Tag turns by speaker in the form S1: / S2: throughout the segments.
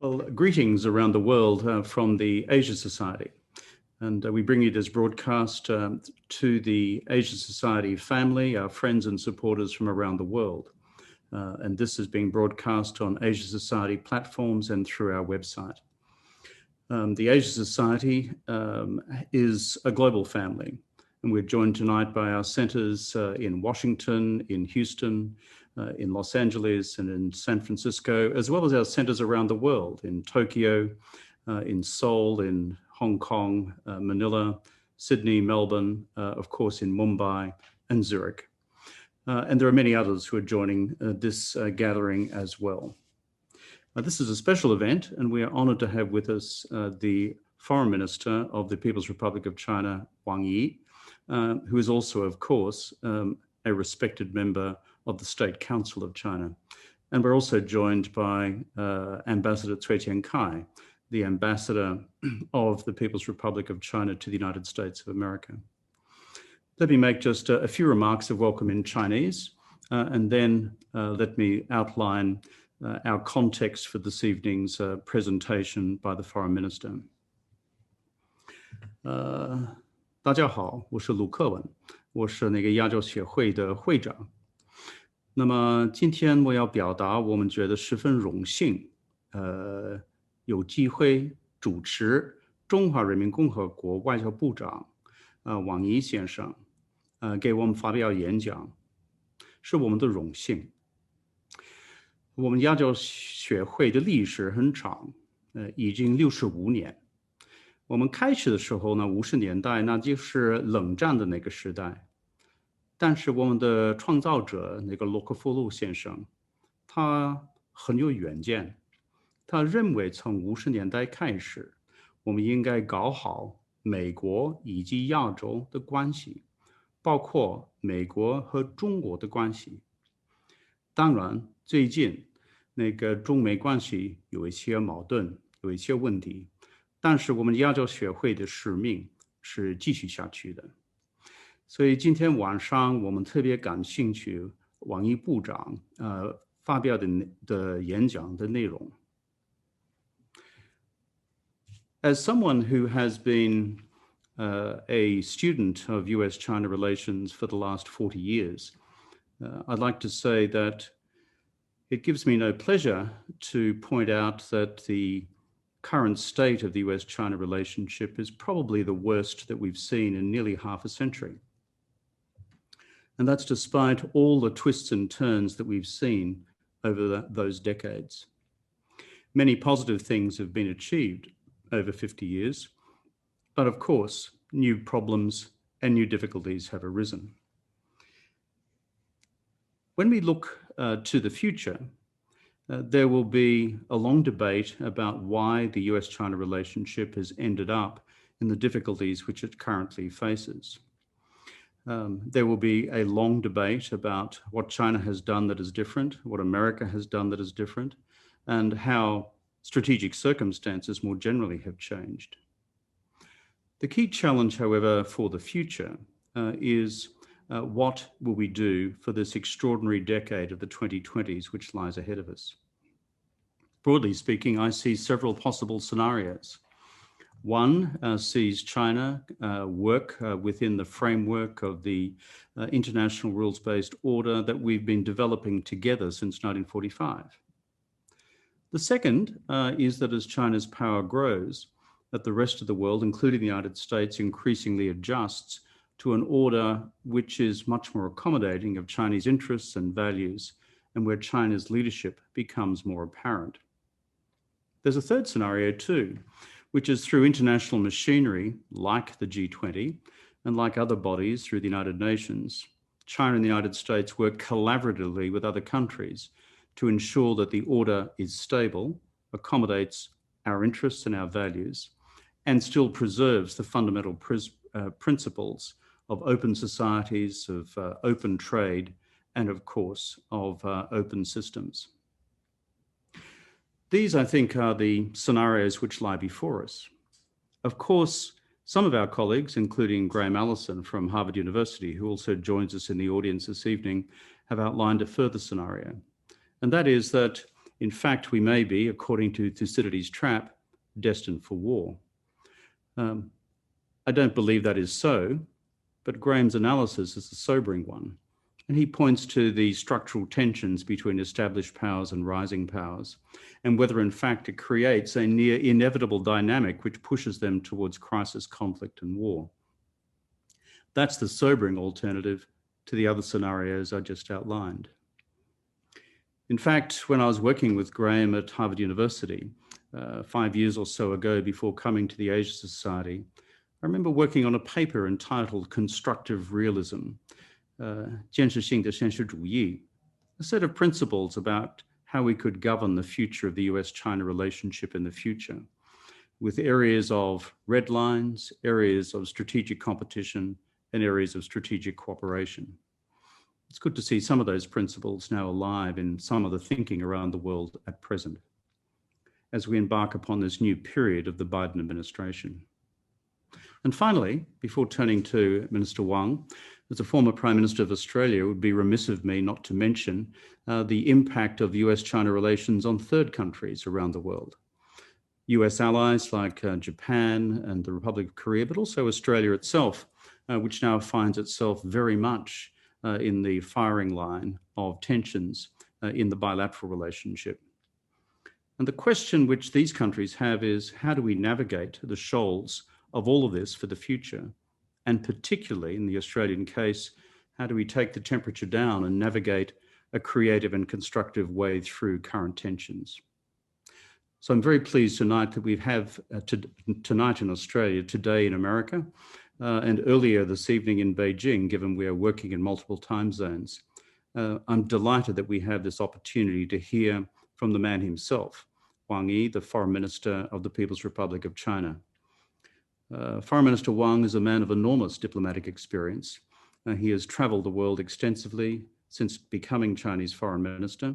S1: Well, greetings around the world from the Asia Society. And we bring you this broadcast to the Asia Society family, our friends and supporters from around the world. And this is being broadcast on Asia Society platforms and through our website. The Asia Society is a global family, and we're joined tonight by our centers in Washington, in Houston, in Los Angeles, and in San Francisco, as well as our centers around the world, in Tokyo, in Seoul, in Hong Kong, Manila, Sydney, Melbourne, of course in Mumbai and Zurich. And there are many others who are joining this gathering as well. This is a special event, and we are honored to have with us the Foreign Minister of the People's Republic of China, Wang Yi, who is also, of course, a respected member of the State Council of China. And we're also joined by Ambassador Cui Tiankai, the Ambassador of the People's Republic of China to the United States of America. Let me make just a few remarks of welcome in Chinese, and then let me outline our context for this evening's presentation by the Foreign Minister. 大家好，我是鲁克文，我是那个亚洲协会的会长。那么今天我要表达，我们觉得十分荣幸，有机会主持中华人民共和国外交部长王毅先生给我们发表演讲，是我们的荣幸。我们亚洲学会的历史很长，已经65年。我们开始的时候呢，50年代那就是冷战的那个时代。但是我们的创造者那个洛克菲勒先生，他很有远见。他认为从50年代开始，我们应该搞好美国以及亚洲的关系，包括美国和中国的关系。当然，最近那个中美关系有一些矛盾，有一些问题，但是我们亚洲学会的使命是继续下去的。所以今天晚上我们特别感兴趣王毅部长发表的演讲的内容。As someone who has been a student of US-China relations for the last 40 years, I'd like to say that it gives me no pleasure to point out that the current state of the US-China relationship is probably the worst that we've seen in nearly half a century. And that's despite all the twists and turns that we've seen over those decades. Many positive things have been achieved over 50 years, but of course, new problems and new difficulties have arisen. When we look to the future, there will be a long debate about why the US-China relationship has ended up in the difficulties which it currently faces. There will be a long debate about what China has done that is different, what America has done that is different, and how strategic circumstances more generally have changed. The key challenge, however, for the future is what will we do for this extraordinary decade of the 2020s which lies ahead of us? Broadly speaking, I see several possible scenarios. One sees China work within the framework of the international rules-based order that we've been developing together since 1945. The second is that as China's power grows, that the rest of the world, including the United States, increasingly adjusts to an order which is much more accommodating of Chinese interests and values, and where China's leadership becomes more apparent. There's a third scenario too, which is through international machinery like the G20 and like other bodies through the United Nations, China and the United States work collaboratively with other countries to ensure that the order is stable, accommodates our interests and our values, and still preserves the fundamental principles of open societies, of open trade, and of course, of open systems. These, I think, are the scenarios which lie before us. Of course, some of our colleagues, including Graham Allison from Harvard University, who also joins us in the audience this evening, have outlined a further scenario. And that is that In fact, we may be, according to Thucydides' trap, destined for war. I don't believe that is so, but Graham's analysis is a sobering one, and he points to the structural tensions between established powers and rising powers, and whether in fact it creates a near inevitable dynamic which pushes them towards crisis, conflict, and war. That's the sobering alternative to the other scenarios I just outlined. In fact, when I was working with Graham at Harvard University 5 years or so ago before coming to the Asia Society, I remember working on a paper entitled Constructive Realism, 建设性的现实主义, a set of principles about how we could govern the future of the US-China relationship in the future, with areas of red lines, areas of strategic competition, and areas of strategic cooperation. It's good to see some of those principles now alive in some of the thinking around the world at present, as we embark upon this new period of the Biden administration. And finally, before turning to Minister Wang, as a former Prime Minister of Australia, it would be remiss of me not to mention the impact of US-China relations on third countries around the world. US allies like Japan and the Republic of Korea, but also Australia itself, which now finds itself very much in the firing line of tensions in the bilateral relationship. And the question which these countries have is, how do we navigate the shoals of all of this for the future? And particularly in the Australian case, how do we take the temperature down and navigate a creative and constructive way through current tensions? So I'm very pleased tonight that we have tonight in Australia, today in America, and earlier this evening in Beijing, given we are working in multiple time zones. I'm delighted that we have this opportunity to hear from the man himself, Wang Yi, the Foreign Minister of the People's Republic of China. Foreign Minister Wang is a man of enormous diplomatic experience. He has traveled the world extensively since becoming Chinese Foreign Minister.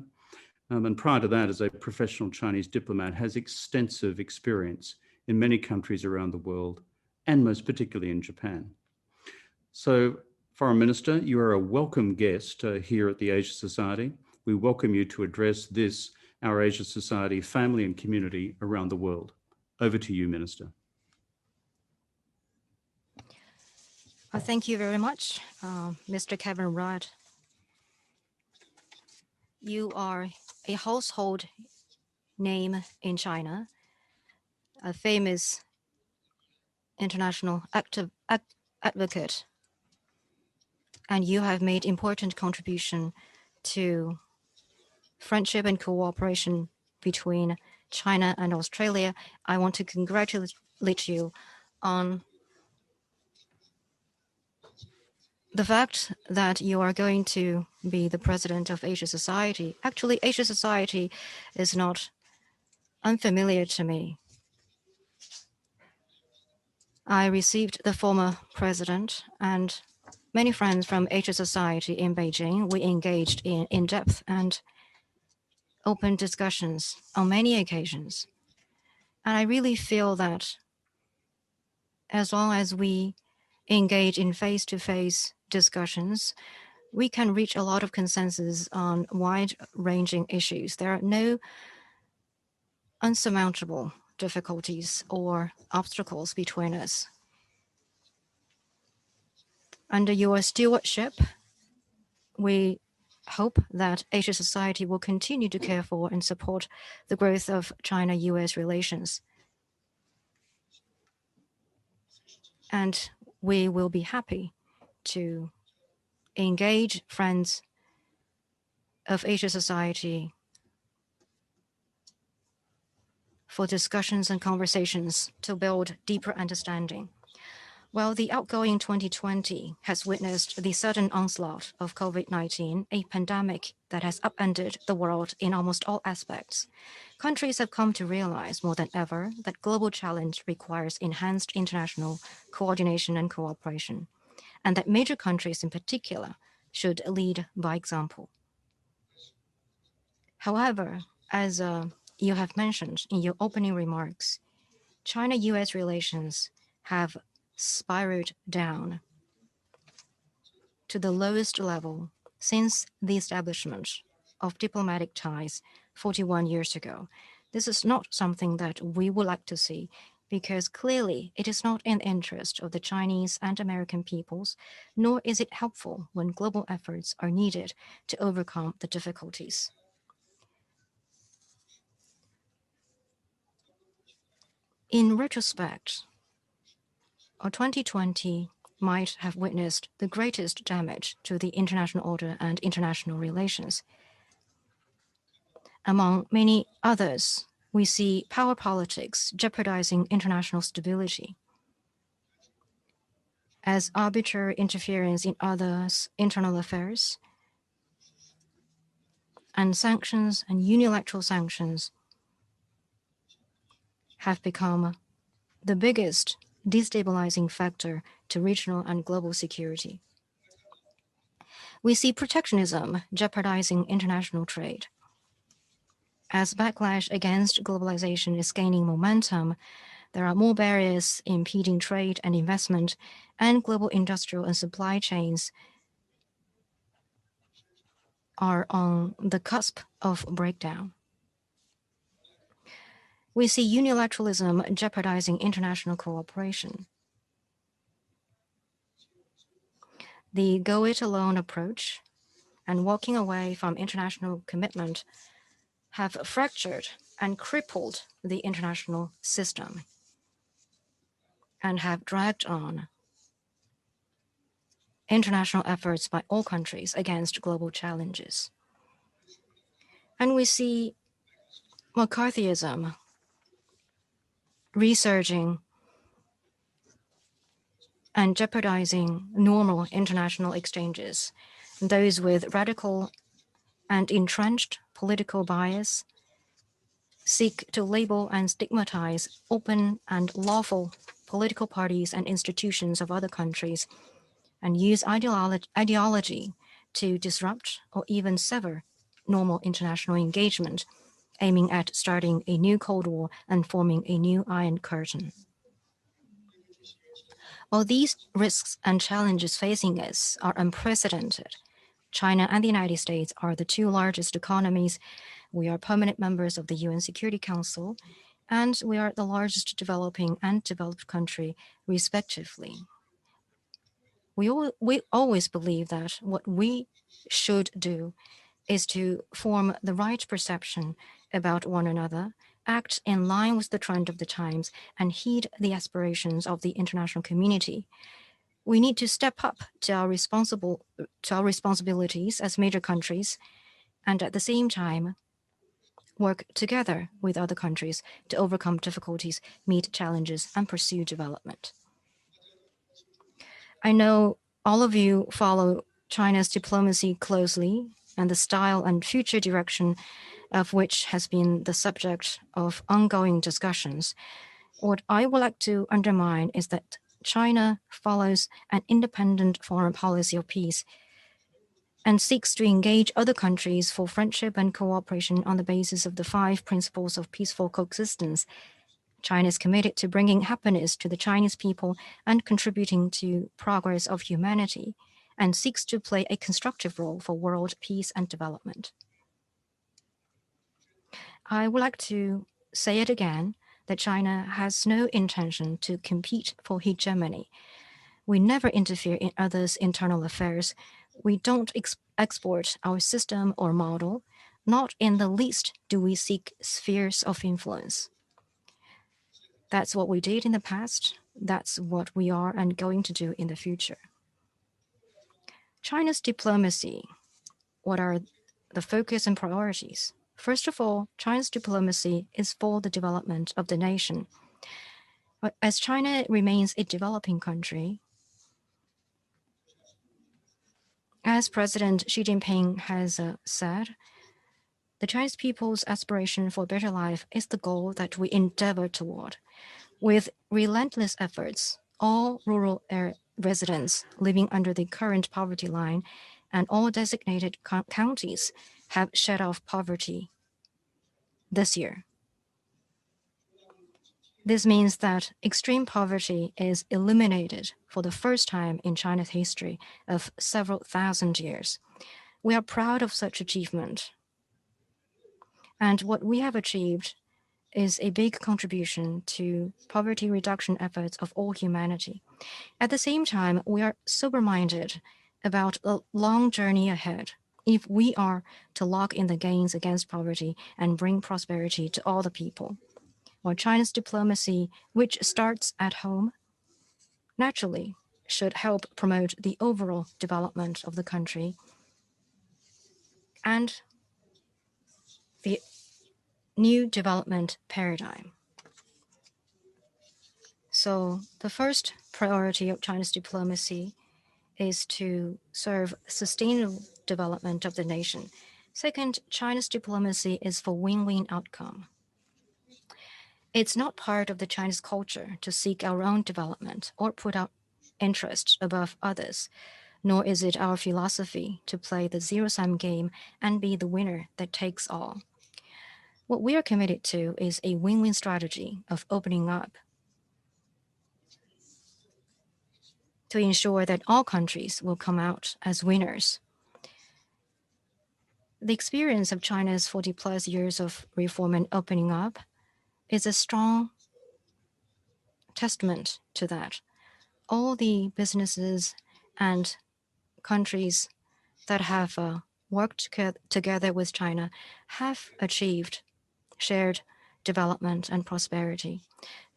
S1: And prior to that, as a professional Chinese diplomat, has extensive experience in many countries around the world, and most particularly in Japan. So, Foreign Minister, you are a welcome guest here at the Asia Society. We welcome you to address this, our Asia Society family and community around the world. Over to you, Minister.
S2: Thank you very much, Mr. Kevin Rudd. You are a household name in China, a famous international advocate, and you have made important contribution to friendship and cooperation between China and Australia. I want to congratulate you on the fact that you are going to be the president of Asia Society. Actually, Asia Society is not unfamiliar to me. I received the former president and many friends from Asia Society in Beijing. We engaged in in-depth and open discussions on many occasions. And I really feel that as long as we engage in face-to-face discussions, we can reach a lot of consensus on wide-ranging issues. There are no unsurmountable difficulties or obstacles between us. Under your stewardship, we hope that Asia Society will continue to care for and support the growth of China-US relations. And we will be happy to engage friends of Asia Society for discussions and conversations to build deeper understanding. Well, the outgoing 2020 has witnessed the sudden onslaught of COVID-19, a pandemic that has upended the world in almost all aspects. Countries have come to realize more than ever that global challenge requires enhanced international coordination and cooperation, and that major countries in particular should lead by example. However, as you have mentioned in your opening remarks, China-US relations have spiraled down to the lowest level since the establishment of diplomatic ties 41 years ago. This is not something that we would like to see, because clearly it is not in the interest of the Chinese and American peoples, nor is it helpful when global efforts are needed to overcome the difficulties. In retrospect, 2020 might have witnessed the greatest damage to the international order and international relations. Among many others, we see power politics jeopardizing international stability, as arbitrary interference in others' internal affairs, and sanctions and unilateral sanctions have become the biggest destabilizing factor to regional and global security. We see protectionism jeopardizing international trade. As backlash against globalization is gaining momentum, there are more barriers impeding trade and investment, and global industrial and supply chains are on the cusp of breakdown. We see unilateralism jeopardizing international cooperation. The go-it-alone approach and walking away from international commitment have fractured and crippled the international system and have dragged on international efforts by all countries against global challenges. And we see McCarthyism resurging and jeopardizing normal international exchanges. Those with radical and entrenched political bias seek to label and stigmatize open and lawful political parties and institutions of other countries and use ideology to disrupt or even sever normal international engagement, aiming at starting a new Cold War and forming a new Iron Curtain. While these risks and challenges facing us are unprecedented, China and the United States are the two largest economies. We are permanent members of the UN Security Council, and we are the largest developing and developed country, respectively. We always believe that what we should do is to form the right perception about one another, act in line with the trend of the times, and heed the aspirations of the international community. We need to step up to our responsibilities as major countries, and at the same time, work together with other countries to overcome difficulties, meet challenges, and pursue development. I know all of you follow China's diplomacy closely, and the style and future direction of which has been the subject of ongoing discussions. What I would like to underline is that China follows an independent foreign policy of peace and seeks to engage other countries for friendship and cooperation on the basis of the 5 principles of peaceful coexistence. China is committed to bringing happiness to the Chinese people and contributing to progress of humanity, and seeks to play a constructive role for world peace and development. I would like to say it again that China has no intention to compete for hegemony. We never interfere in others' internal affairs. We don't export our system or model. Not in the least do we seek spheres of influence. That's what we did in the past. That's what we are and going to do in the future. China's diplomacy, what are the focus and priorities? First of all, China's diplomacy is for the development of the nation. But as China remains a developing country, as President Xi Jinping has said, the Chinese people's aspiration for a better life is the goal that we endeavor toward. With relentless efforts, all rural residents living under the current poverty line and all designated counties have shed off poverty this year. This means that extreme poverty is eliminated for the first time in China's history of several thousand years. We are proud of such achievement. And what we have achieved is a big contribution to poverty reduction efforts of all humanity. At the same time, we are sober-minded about the long journey ahead. If we are to lock in the gains against poverty and bring prosperity to all the people, while China's diplomacy, which starts at home, naturally should help promote the overall development of the country and the new development paradigm. So the first priority of China's diplomacy is to serve sustainable development of the nation. Second, China's diplomacy is for win-win outcome. It's not part of the Chinese culture to seek our own development or put our interests above others, nor is it our philosophy to play the zero-sum game and be the winner that takes all. What we are committed to is a win-win strategy of opening up to ensure that all countries will come out as winners. The experience of China's 40-plus years of reform and opening up is a strong testament to that. All the businesses and countries that have worked together with China have achieved shared development and prosperity.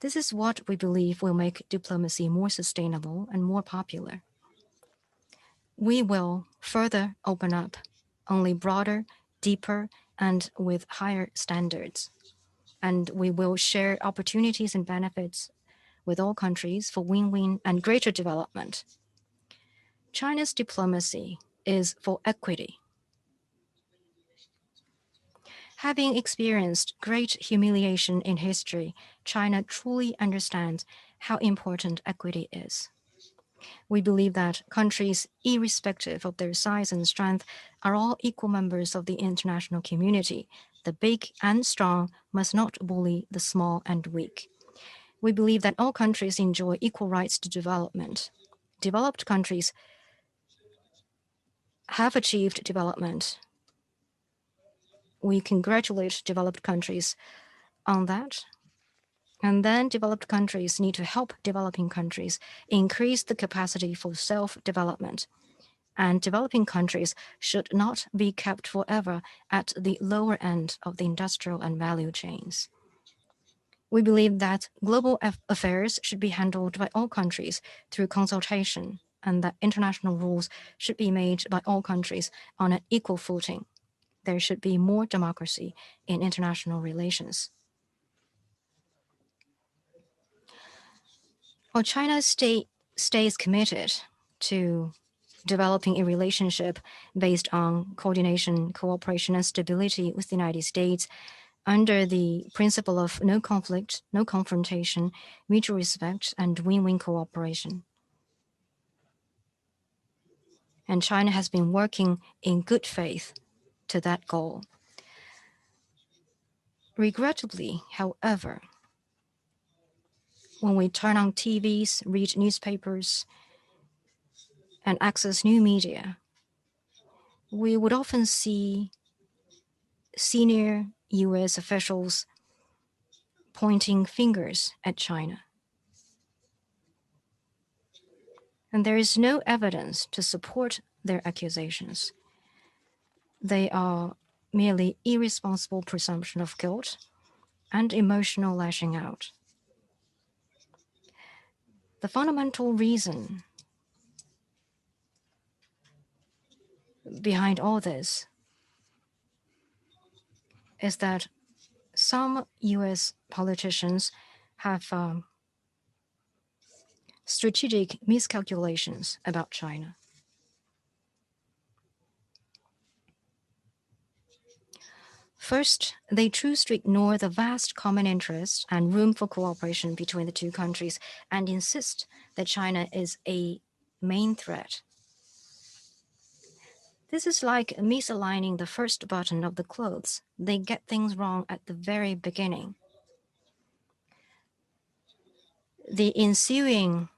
S2: This is what we believe will make diplomacy more sustainable and more popular. We will further open up only broader, deeper, and with higher standards. And we will share opportunities and benefits with all countries for win-win and greater development. China's diplomacy is for equity. Having experienced great humiliation in history, China truly understands how important equity is. We believe that countries, irrespective of their size and strength, are all equal members of the international community. The big and strong must not bully the small and weak. We believe that all countries enjoy equal rights to development. Developed countries have achieved development. We congratulate developed countries on that. And then developed countries need to help developing countries increase the capacity for self-development. And developing countries should not be kept forever at the lower end of the industrial and value chains. We believe that global affairs should be handled by all countries through consultation, and that international rules should be made by all countries on an equal footing. There should be more democracy in international relations. While China stays committed to developing a relationship based on coordination, cooperation, and stability with the United States under the principle of no conflict, no confrontation, mutual respect, and win-win cooperation. And China has been working in good faith to that goal. Regrettably, however, when we turn on TVs, read newspapers, and access new media, we would often see senior US officials pointing fingers at China. And there is no evidence to support their accusations. They are merely irresponsible presumption of guilt and emotional lashing out. The fundamental reason behind all this is that some US politicians have strategic miscalculations about China. First, they choose to ignore the vast common interests and room for cooperation between the two countries and insist that China is a main threat. This is like misaligning the first button of the clothes. They get things wrong at the very beginning. The ensuing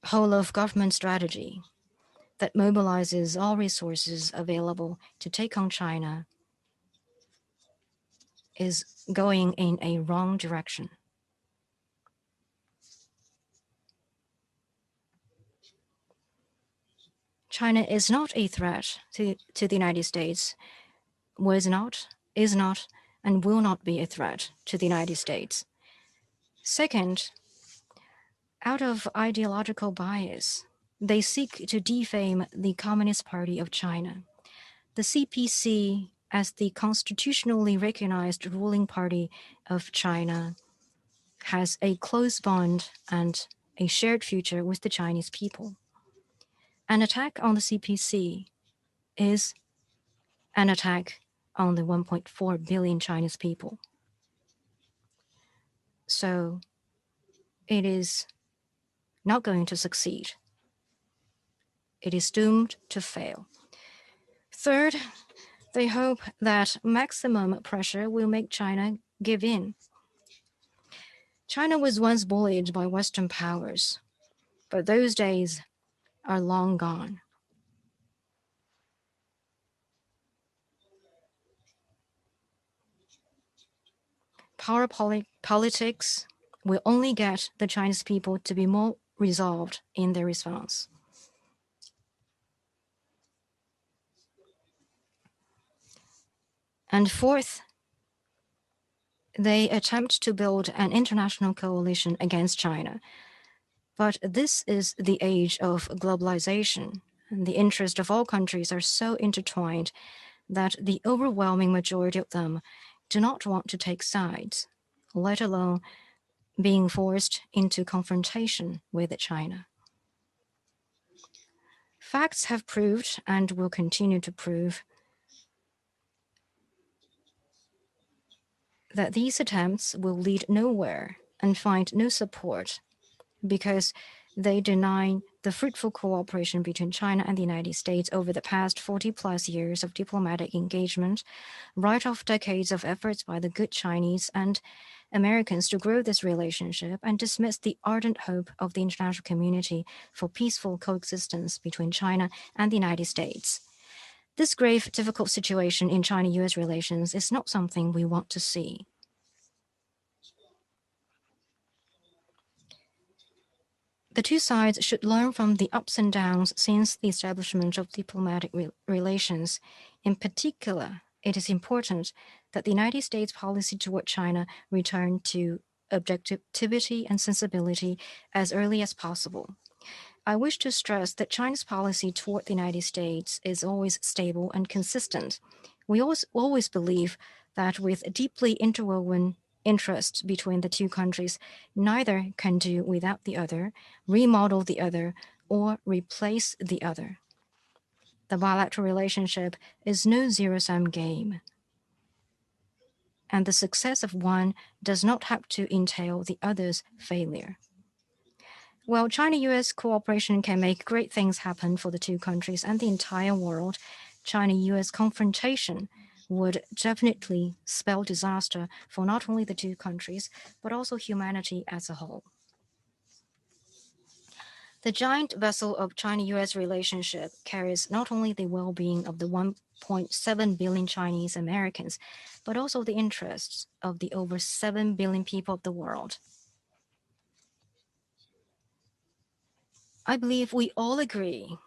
S2: whole-of-government strategy that mobilizes all resources available to take on China is going in a wrong direction. China is not a threat to the United States, was not, is not, and will not be a threat to the United States. Second, out of ideological bias, they seek to defame the Communist Party of China. The CPC, as the constitutionally recognized ruling party of China, has a close bond and a shared future with the Chinese people. An attack on the CPC is an attack on the 1.4 billion Chinese people. So it is not going to succeed. It is doomed to fail. Third, they hope that maximum pressure will make China give in. China was once bullied by Western powers, but those days are long gone. Power politics will only get the Chinese people to be more resolved in their response. And fourth, they attempt to build an international coalition against China. But this is the age of globalization, and the interests of all countries are so intertwined that the overwhelming majority of them do not want to take sides, let alone being forced into confrontation with China. Facts have proved and will continue to prove that these attempts will lead nowhere and find no support because they deny the fruitful cooperation between China and the United States over the past 40+ years of diplomatic engagement, right off decades of efforts by the good Chinese and Americans to grow this relationship, and dismiss the ardent hope of the international community for peaceful coexistence between China and the United States. This grave, difficult situation in China-US relations is not something we want to see. The two sides should learn from the ups and downs since the establishment of diplomatic relations. In particular, it is important that the United States policy toward China return to objectivity and sensibility as early as possible. I wish to stress that China's policy toward the United States is always stable and consistent. We always believe that with deeply interwoven interests between the two countries, neither can do without the other, remodel the other, or replace the other. The bilateral relationship is no zero-sum game, and the success of one does not have to entail the other's failure. While China-US cooperation can make great things happen for the two countries and the entire world, China-US confrontation would definitely spell disaster for not only the two countries, but also humanity as a whole. The giant vessel of China-US relationship carries not only the well-being of the 1.7 billion Chinese Americans, but also the interests of the over 7 billion people of the world. I believe we all agree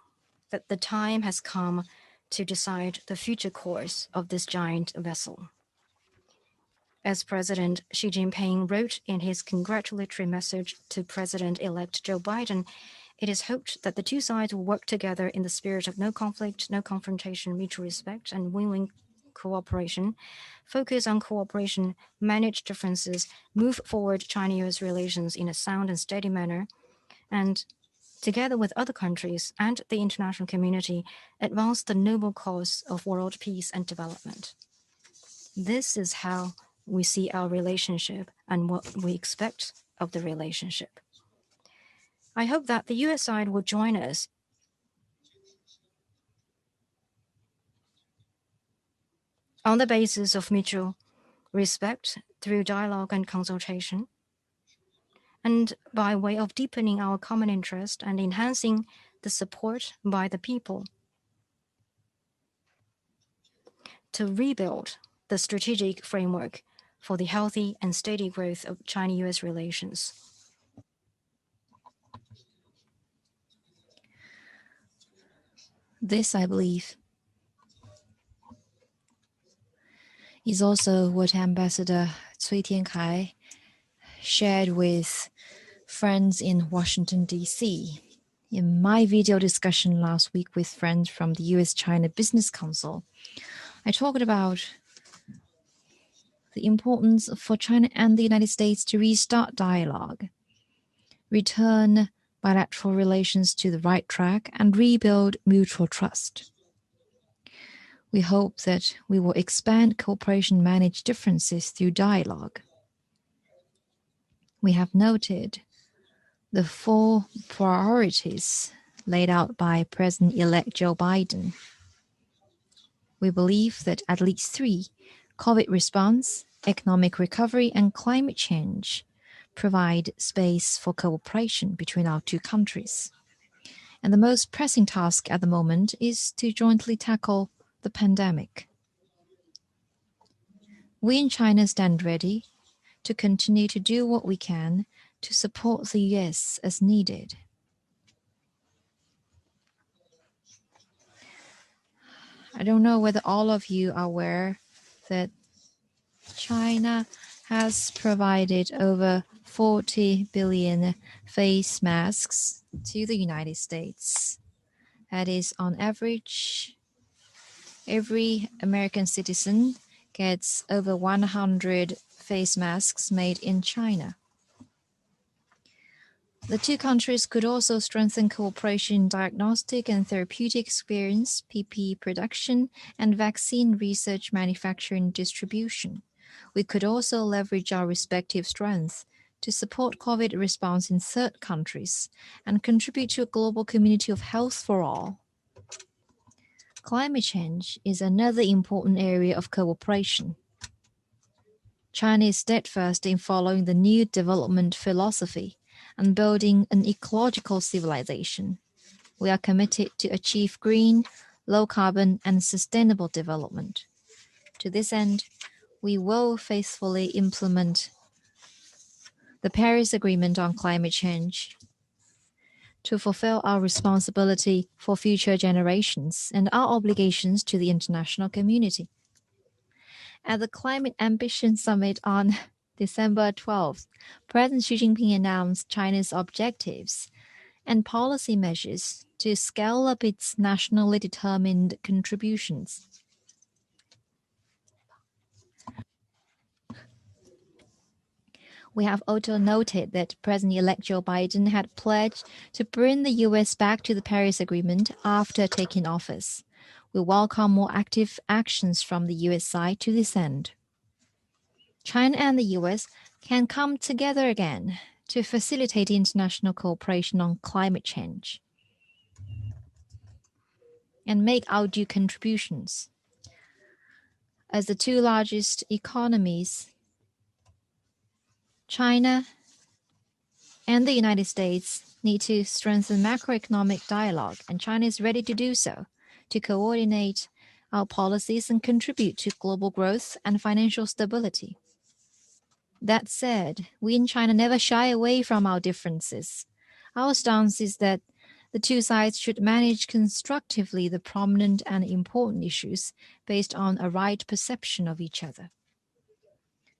S2: that the time has come to decide the future course of this giant vessel. As President Xi Jinping wrote in his congratulatory message to President-elect Joe Biden, it is hoped that the two sides will work together in the spirit of no conflict, no confrontation, mutual respect, and win-win cooperation, focus on cooperation, manage differences, move forward China-US relations in a sound and steady manner, and together with other countries and the international community, advance the noble cause of world peace and development. This is how we see our relationship and what we expect of the relationship. I hope that the US side will join us on the basis of mutual respect through dialogue and consultation, and by way of deepening our common interest and enhancing the support by the people to rebuild the strategic framework for the healthy and steady growth of China-US relations.
S3: This, I believe, is also what Ambassador Cui Tiankai shared with friends in Washington, D.C. In my video discussion last week with friends from the US-China Business Council, I talked about the importance for China and the United States to restart dialogue, return bilateral relations to the right track, and rebuild mutual trust. We hope that we will expand cooperation, manage differences through dialogue. We have noted the 4 priorities laid out by President-elect Joe Biden. We believe that at least 3, COVID response, economic recovery, and climate change, provide space for cooperation between our 2 countries. And the most pressing task at the moment is to jointly tackle the pandemic. We in China stand ready to continue to do what we can to support the US as needed. I don't know whether all of you are aware that China has provided over 40 billion face masks to the United States. That is, on average, every American citizen gets over 100 face masks made in China. The 2 countries could also strengthen cooperation in diagnostic and therapeutic experience, PPE production, and vaccine research, manufacturing, and distribution. We could also leverage our respective strengths to support COVID response in 3rd countries and contribute to a global community of health for all. Climate change is another important area of cooperation. China is steadfast in following the new development philosophy and building an ecological civilization. We are committed to achieve green, low-carbon, and sustainable development. To this end, we will faithfully implement the Paris Agreement on climate change to fulfill our responsibility for future generations and our obligations to the international community. At the Climate Ambition Summit on December 12th, President Xi Jinping announced China's objectives and policy measures to scale up its nationally determined contributions. We have also noted that President-elect Joe Biden had pledged to bring the U.S. back to the Paris Agreement after taking office. We welcome more active actions from the U.S. side to this end. China and the U.S. can come together again to facilitate international cooperation on climate change and make our due contributions. As the 2 largest economies, China and the United States need to strengthen macroeconomic dialogue, and China is ready to do so, to coordinate our policies and contribute to global growth and financial stability. That said, we in China never shy away from our differences. Our stance is that the 2 sides should manage constructively the prominent and important issues based on a right perception of each other.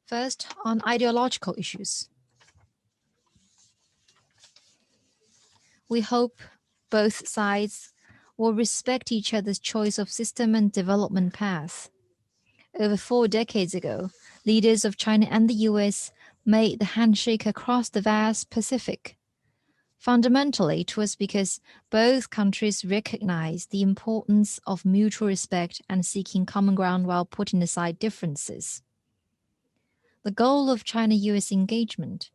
S3: First, on ideological issues. We hope both sides will respect each other's choice of system and development path. Over 4 decades ago, leaders of China and the US made the handshake across the vast Pacific. Fundamentally, it was because both countries recognized the importance of mutual respect and seeking common ground while putting aside differences. The goal of China-US engagement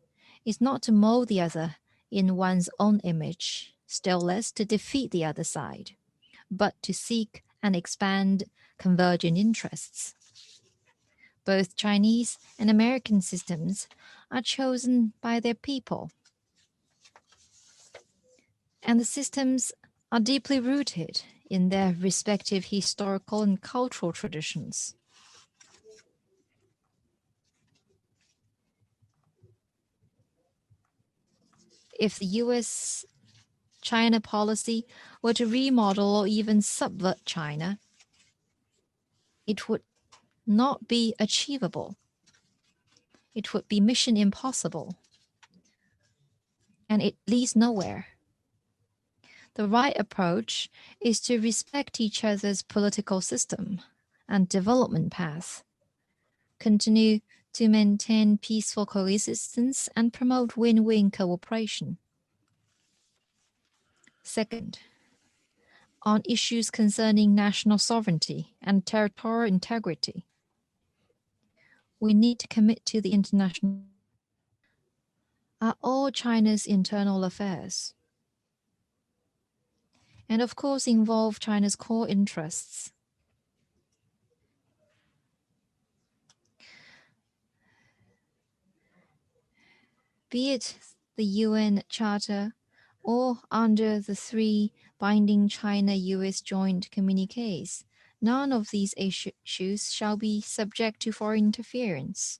S3: is not to mold the other in one's own image, still less to defeat the other side, but to seek and expand convergent interests. Both Chinese and American systems are chosen by their people, and the systems are deeply rooted in their respective historical and cultural traditions. if the US China policy were to remodel or even subvert China, it would not be achievable. It would be mission impossible. And it leads nowhere. The right approach is to respect each other's political system and development path, continue to maintain peaceful coexistence, and promote win-win cooperation. Second, on issues concerning national sovereignty and territorial integrity, we need to commit to the international are all China's internal affairs, and of course involve China's core interests. Be it the UN Charter or under the 3 binding China-US joint communiques, none of these issues shall be subject to foreign interference.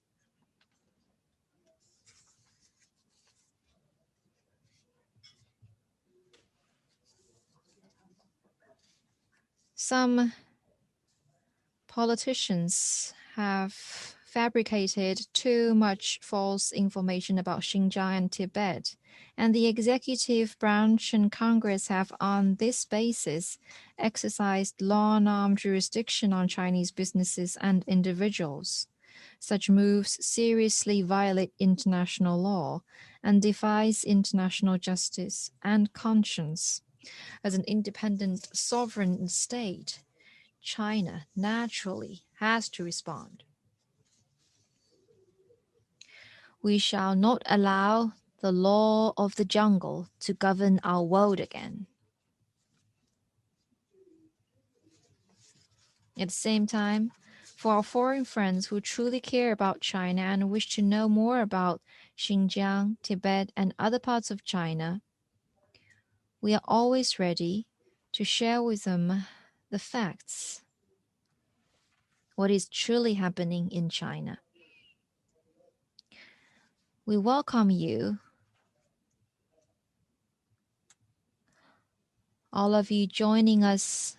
S3: Some politicians have fabricated too much false information about Xinjiang and Tibet, and the executive branch and Congress have on this basis exercised long-arm jurisdiction on Chinese businesses and individuals. Such moves seriously violate international law and defies international justice and conscience. As an independent sovereign state, China naturally has to respond. We shall not allow the law of the jungle to govern our world again. At the same time, for our foreign friends who truly care about China and wish to know more about Xinjiang, Tibet, and other parts of China, we are always ready to share with them the facts, what is truly happening in China. We welcome you, all of you joining us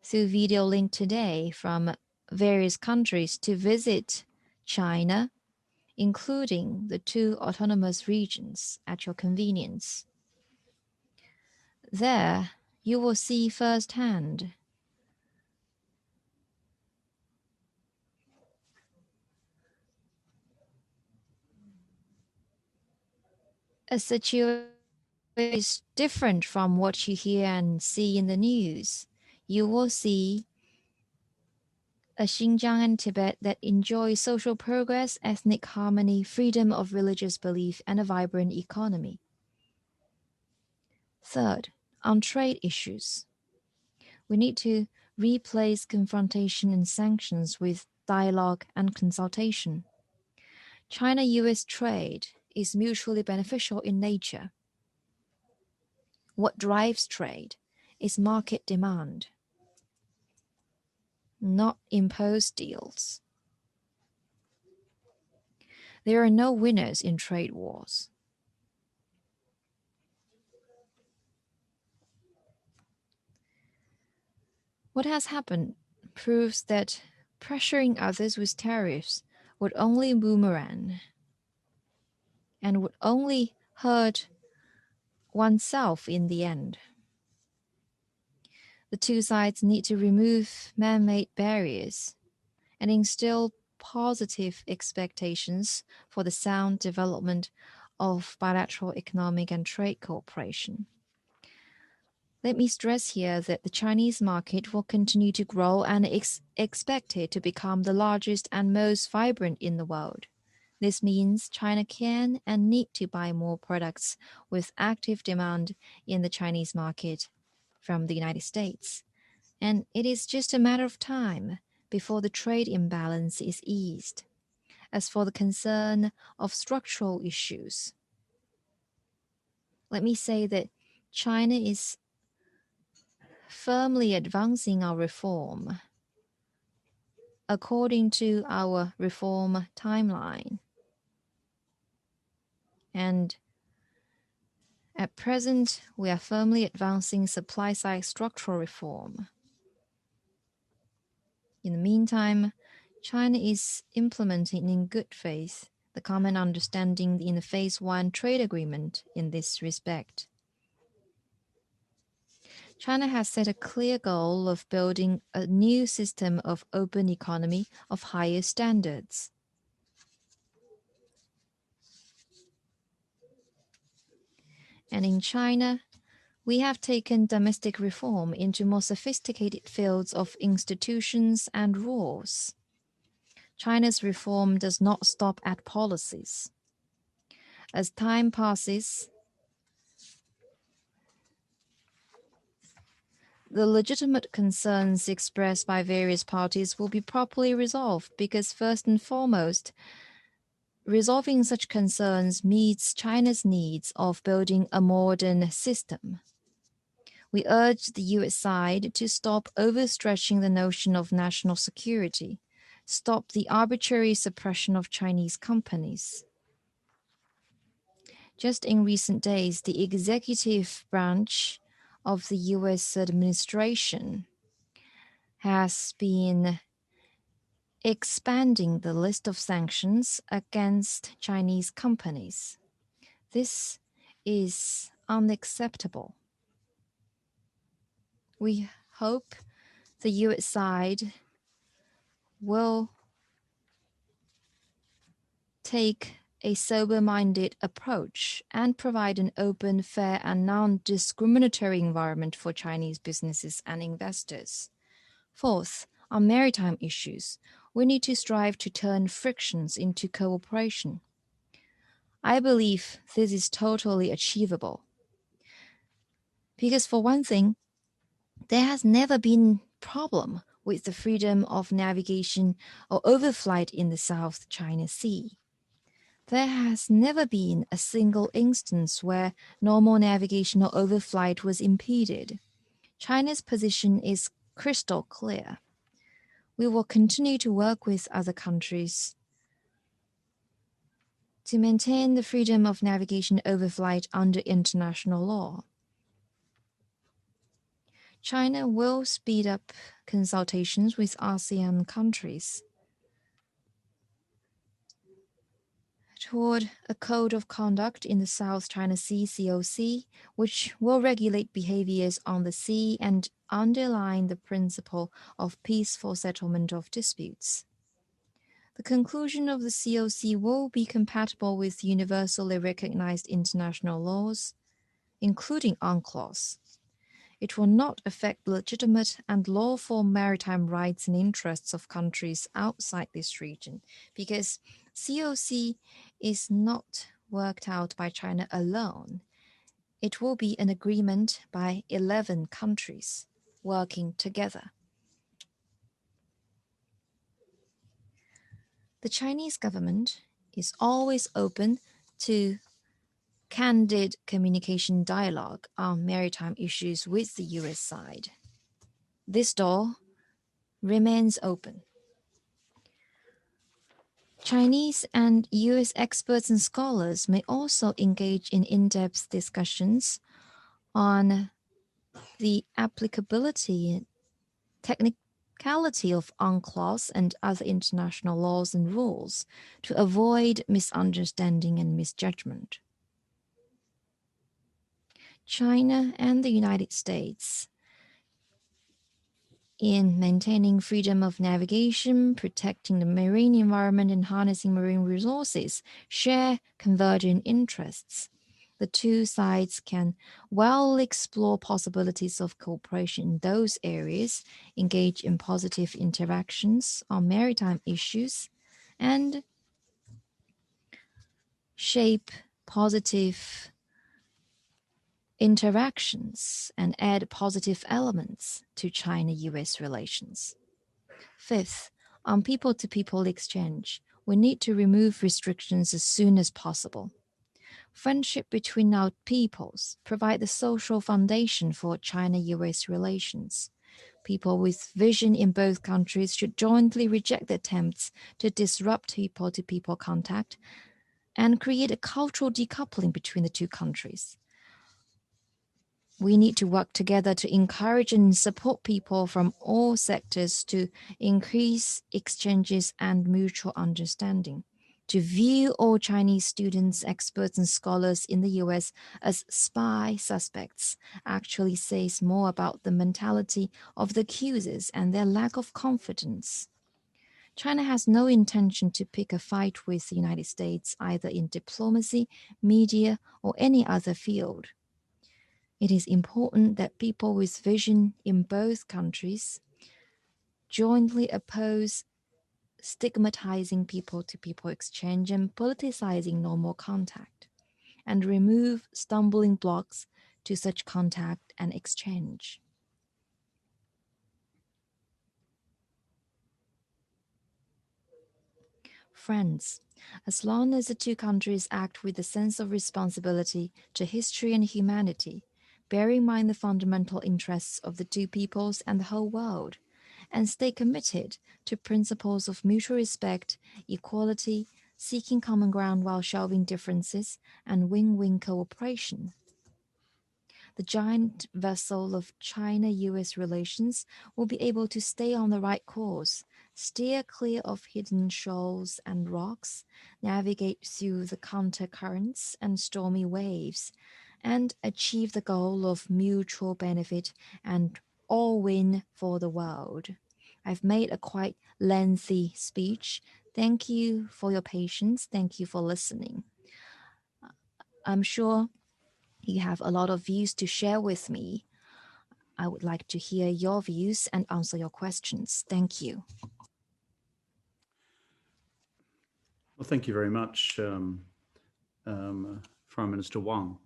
S3: through video link today from various countries to visit China, including the 2 autonomous regions at your convenience. There, you will see firsthand a situation is different from what you hear and see in the news. You will see a Xinjiang and Tibet that enjoys social progress, ethnic harmony, freedom of religious belief, and a vibrant economy. Third, on trade issues, we need to replace confrontation and sanctions with dialogue and consultation. China-US trade is mutually beneficial in nature. What drives trade is market demand, not imposed deals. There are no winners in trade wars. What has happened proves that pressuring others with tariffs would only boomerang and would only hurt oneself in the end. The 2 sides need to remove man-made barriers and instill positive expectations for the sound development of bilateral economic and trade cooperation. Let me stress here that the Chinese market will continue to grow and is expected to become the largest and most vibrant in the world. This means China can and need to buy more products with active demand in the Chinese market from the United States. And it is just a matter of time before the trade imbalance is eased. As for the concern of structural issues, let me say that China is firmly advancing our reform according to our reform timeline. And At present, we are firmly advancing supply-side structural reform. In the meantime, China is implementing in good faith the common understanding in the Phase 1 trade agreement in this respect. China has set a clear goal of building a new system of open economy of higher standards. And in China, we have taken domestic reform into more sophisticated fields of institutions and rules. China's reform does not stop at policies. As time passes, the legitimate concerns expressed by various parties will be properly resolved because, first and foremost, resolving such concerns meets China's needs of building a modern system. We urge the US side to stop overstretching the notion of national security, stop the arbitrary suppression of Chinese companies. Just in recent days, the executive branch of the US administration has been expanding the list of sanctions against Chinese companies. This is unacceptable. We hope the US side will take a sober-minded approach and provide an open, fair, and non-discriminatory environment for Chinese businesses and investors. Fourth, on maritime issues, we need to strive to turn frictions into cooperation. I believe this is totally achievable. Because for one thing, there has never been a problem with the freedom of navigation or overflight in the South China Sea. There has never been a single instance where normal navigation or overflight was impeded. China's position is crystal clear. We will continue to work with other countries to maintain the freedom of navigation overflight under international law. China will speed up consultations with ASEAN countries toward a code of conduct in the South China Sea (COC), which will regulate behaviors on the sea and underline the principle of peaceful settlement of disputes. The conclusion of the COC will be compatible with universally recognized international laws, including UNCLOS. It will not affect legitimate and lawful maritime rights and interests of countries outside this region, because COC is not worked out by China alone. It will be an agreement by 11 countries working together. The Chinese government is always open to candid communication dialogue on maritime issues with the US side. This door remains open. Chinese and US experts and scholars may also engage in in-depth discussions on the applicability and technicality of UNCLOS and other international laws and rules to avoid misunderstanding and misjudgment. China and the United States, in maintaining freedom of navigation, protecting the marine environment, and harnessing marine resources, share convergent interests. The two sides can well explore possibilities of cooperation in those areas, engage in positive interactions on maritime issues, and shape positive interactions and add positive elements to China-US relations. Fifth, on people-to-people exchange, we need to remove restrictions as soon as possible. Friendship between our peoples provide the social foundation for China-US relations. People with vision in both countries should jointly reject the attempts to disrupt people-to-people contact and create a cultural decoupling between the two countries. We need to work together to encourage and support people from all sectors to increase exchanges and mutual understanding. To view all Chinese students, experts, and scholars in the US as spy suspects actually says more about the mentality of the accusers and their lack of confidence. China has no intention to pick a fight with the United States either in diplomacy, media, or any other field. It is important that people with vision in both countries jointly oppose stigmatizing people-to-people exchange and politicizing normal contact, and remove stumbling blocks to such contact and exchange. Friends, as long as the two countries act with a sense of responsibility to history and humanity, bear in mind the fundamental interests of the two peoples and the whole world, and stay committed to principles of mutual respect, equality, seeking common ground while shelving differences, and win-win cooperation. The giant vessel of China-US relations will be able to stay on the right course, steer clear of hidden shoals and rocks, navigate through the counter currents and stormy waves, and achieve the goal of mutual benefit and all win for the world. I've made a quite lengthy speech. Thank you for your patience. Thank you for listening. I'm sure you have a lot of views to share with me. I would like to hear your views and answer your questions. Thank you.
S1: Well, thank you very much, Foreign Minister Wang.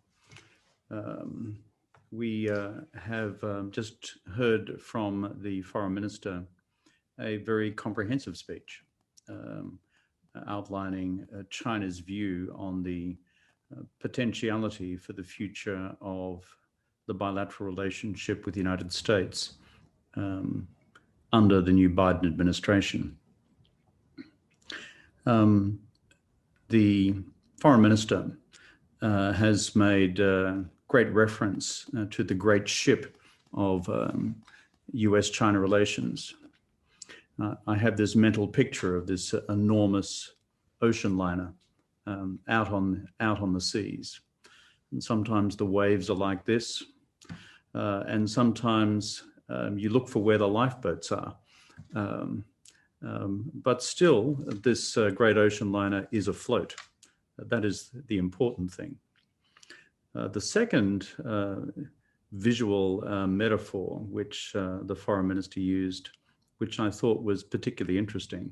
S1: We have just heard from the Foreign Minister a very comprehensive speech outlining China's view on the potentiality for the future of the bilateral relationship with the United States under the new Biden administration. The Foreign Minister has made great reference to the great ship of US-China relations. I have this mental picture of this enormous ocean liner out on the seas. And sometimes the waves are like this, and sometimes you look for where the lifeboats are. But still, this great ocean liner is afloat. That is the important thing. The second visual metaphor which the Foreign Minister used, which I thought was particularly interesting,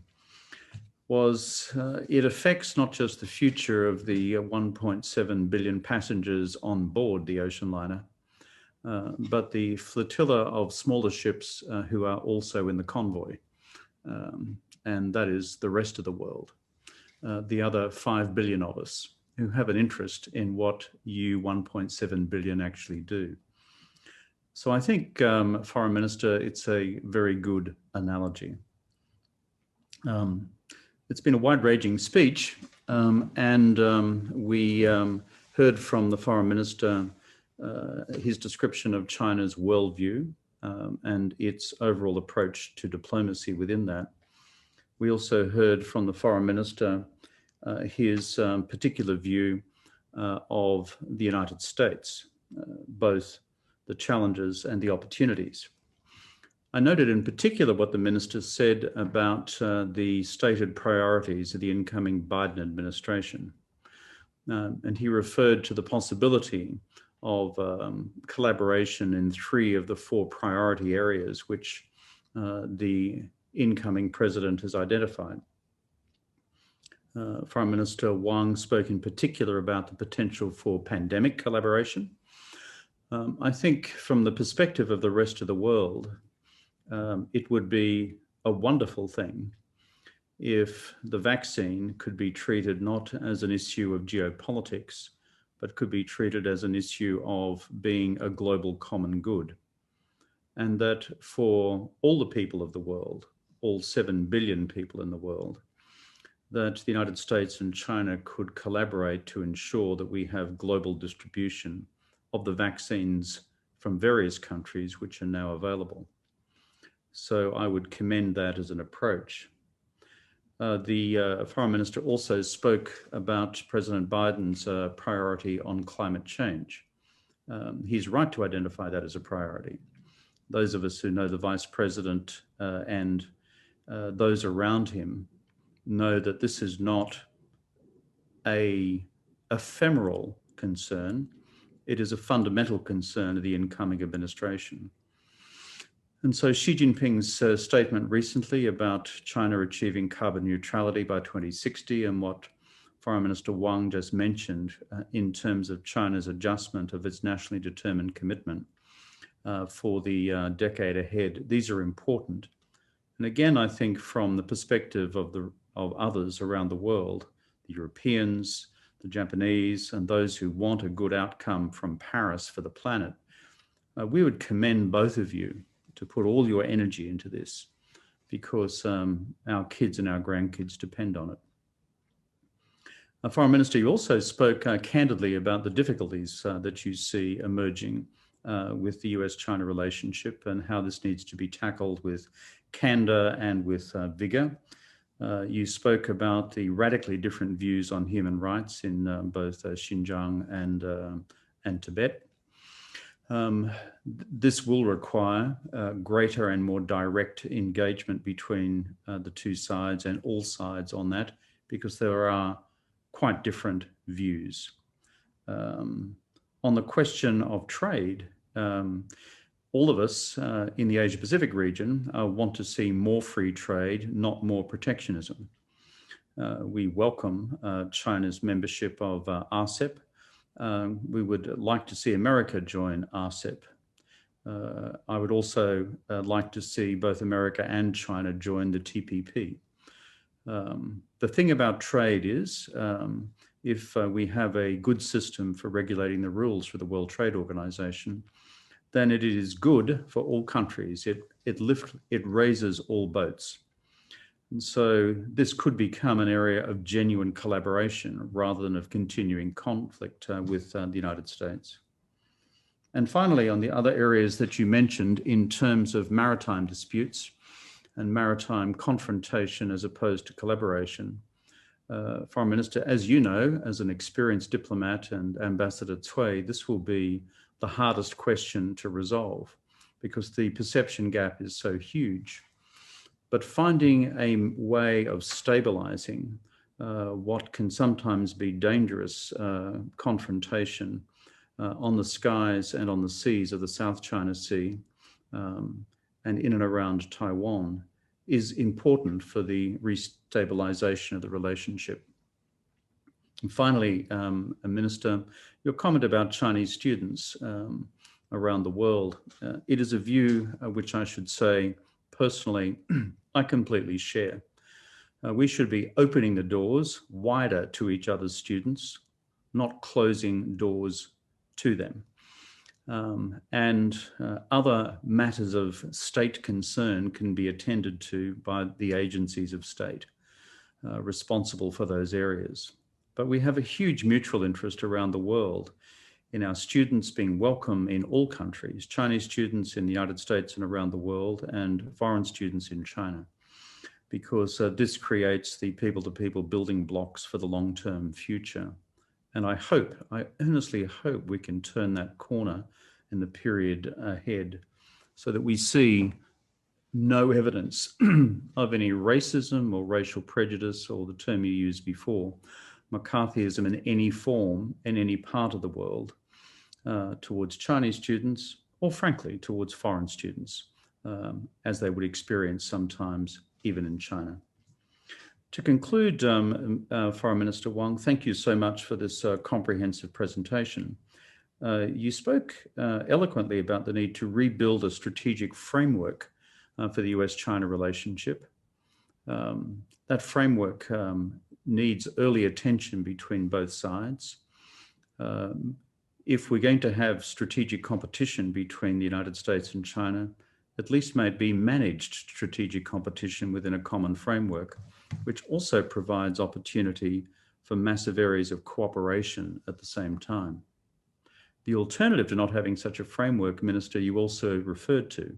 S1: was it affects not just the future of the 1.7 billion passengers on board the ocean liner, but the flotilla of smaller ships who are also in the convoy. And that is the rest of the world, the other 5 billion of us who have an interest in what you 1.7 billion actually do. So I think, Foreign Minister, it's a very good analogy. It's been a wide-ranging speech, and we heard from the Foreign Minister his description of China's worldview and its overall approach to diplomacy within that. We also heard from the Foreign Minister his particular view of the United States, both the challenges and the opportunities. I noted in particular what the Minister said about the stated priorities of the incoming Biden administration. And he referred to the possibility of collaboration in 3 of the 4 priority areas which the incoming president has identified. Foreign Minister Wang spoke in particular about the potential for pandemic collaboration. I think from the perspective of the rest of the world, it would be a wonderful thing if the vaccine could be treated not as an issue of geopolitics, but could be treated as an issue of being a global common good. And that for all the people of the world, all 7 billion people in the world, that the United States and China could collaborate to ensure that we have global distribution of the vaccines from various countries which are now available. So I would commend that as an approach. The Foreign Minister also spoke about President Biden's priority on climate change. He's right to identify that as a priority. Those of us who know the Vice President and those around him know that this is not an ephemeral concern. It is a fundamental concern of the incoming administration. And so Xi Jinping's statement recently about China achieving carbon neutrality by 2060 and what Foreign Minister Wang just mentioned in terms of China's adjustment of its nationally determined commitment for the decade ahead, these are important. And again, I think from the perspective of others around the world, the Europeans, the Japanese, and those who want a good outcome from Paris for the planet, we would commend both of you to put all your energy into this because our kids and our grandkids depend on it. Foreign Minister, you also spoke candidly about the difficulties that you see emerging with the US-China relationship and how this needs to be tackled with candor and with vigor. You spoke about the radically different views on human rights in both Xinjiang and Tibet. This will require greater and more direct engagement between the two sides and all sides on that, because there are quite different views. On the question of trade, all of us in the Asia-Pacific region want to see more free trade, not more protectionism. We welcome China's membership of RCEP. We would like to see America join RCEP. I would also like to see both America and China join the TPP. The thing about trade is if we have a good system for regulating the rules for the World Trade Organization, then it is good for all countries. It raises all boats. And so this could become an area of genuine collaboration rather than of continuing conflict with the United States. And finally, on the other areas that you mentioned in terms of maritime disputes and maritime confrontation as opposed to collaboration, Foreign Minister, as you know, as an experienced diplomat and Ambassador Cui, this will be the hardest question to resolve because the perception gap is so huge. But finding a way of stabilizing what can sometimes be dangerous confrontation on the skies and on the seas of the South China Sea and in and around Taiwan is important for the restabilization of the relationship. And finally, Minister, your comment about Chinese students around the world, it is a view which I should say personally, I completely share. We should be opening the doors wider to each other's students, not closing doors to them. And other matters of state concern can be attended to by the agencies of state responsible for those areas. But we have a huge mutual interest around the world in our students being welcome in all countries, Chinese students in the United States and around the world, and foreign students in China, because this creates the people-to-people building blocks for the long-term future. And I earnestly hope we can turn that corner in the period ahead so that we see no evidence of any racism or racial prejudice, or the term you used before, McCarthyism in any form in any part of the world towards Chinese students, or frankly, towards foreign students, as they would experience sometimes even in China. To conclude, Foreign Minister Wang, thank you so much for this comprehensive presentation. You spoke eloquently about the need to rebuild a strategic framework for the US-China relationship. That framework needs early attention between both sides. If we're going to have strategic competition between the United States and China, at least may it be managed strategic competition within a common framework, which also provides opportunity for massive areas of cooperation at the same time. The alternative to not having such a framework, Minister, you also referred to.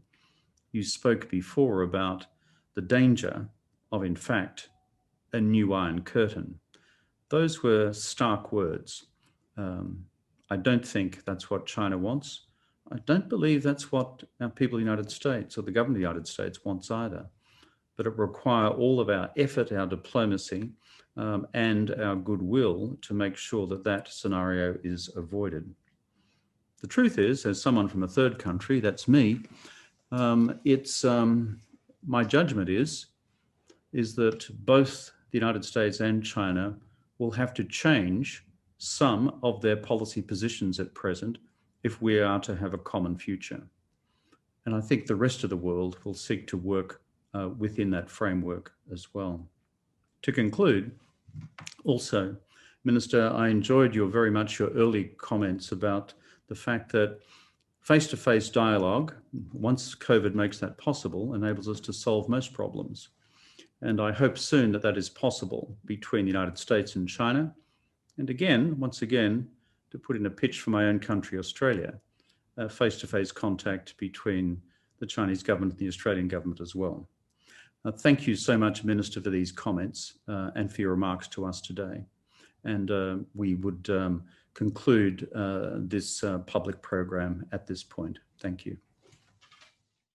S1: You spoke before about the danger of, in fact, a new Iron Curtain. Those were stark words. I don't think that's what China wants. I don't believe that's what our people in the United States or the government of the United States wants either. But it requires all of our effort, our diplomacy, and our goodwill to make sure that that scenario is avoided. The truth is, as someone from a third country, that's me, my judgment is that both the United States and China will have to change some of their policy positions at present if we are to have a common future. And I think the rest of the world will seek to work within that framework as well. To conclude, also, Minister, I enjoyed very much your early comments about the fact that face-to-face dialogue, once COVID makes that possible, enables us to solve most problems. And I hope soon that that is possible between the United States and China. And again, once again, to put in a pitch for my own country, Australia, face-to-face contact between the Chinese government and the Australian government as well. Thank you so much, Minister, for these comments and for your remarks to us today. And we would conclude this public program at this point. Thank you.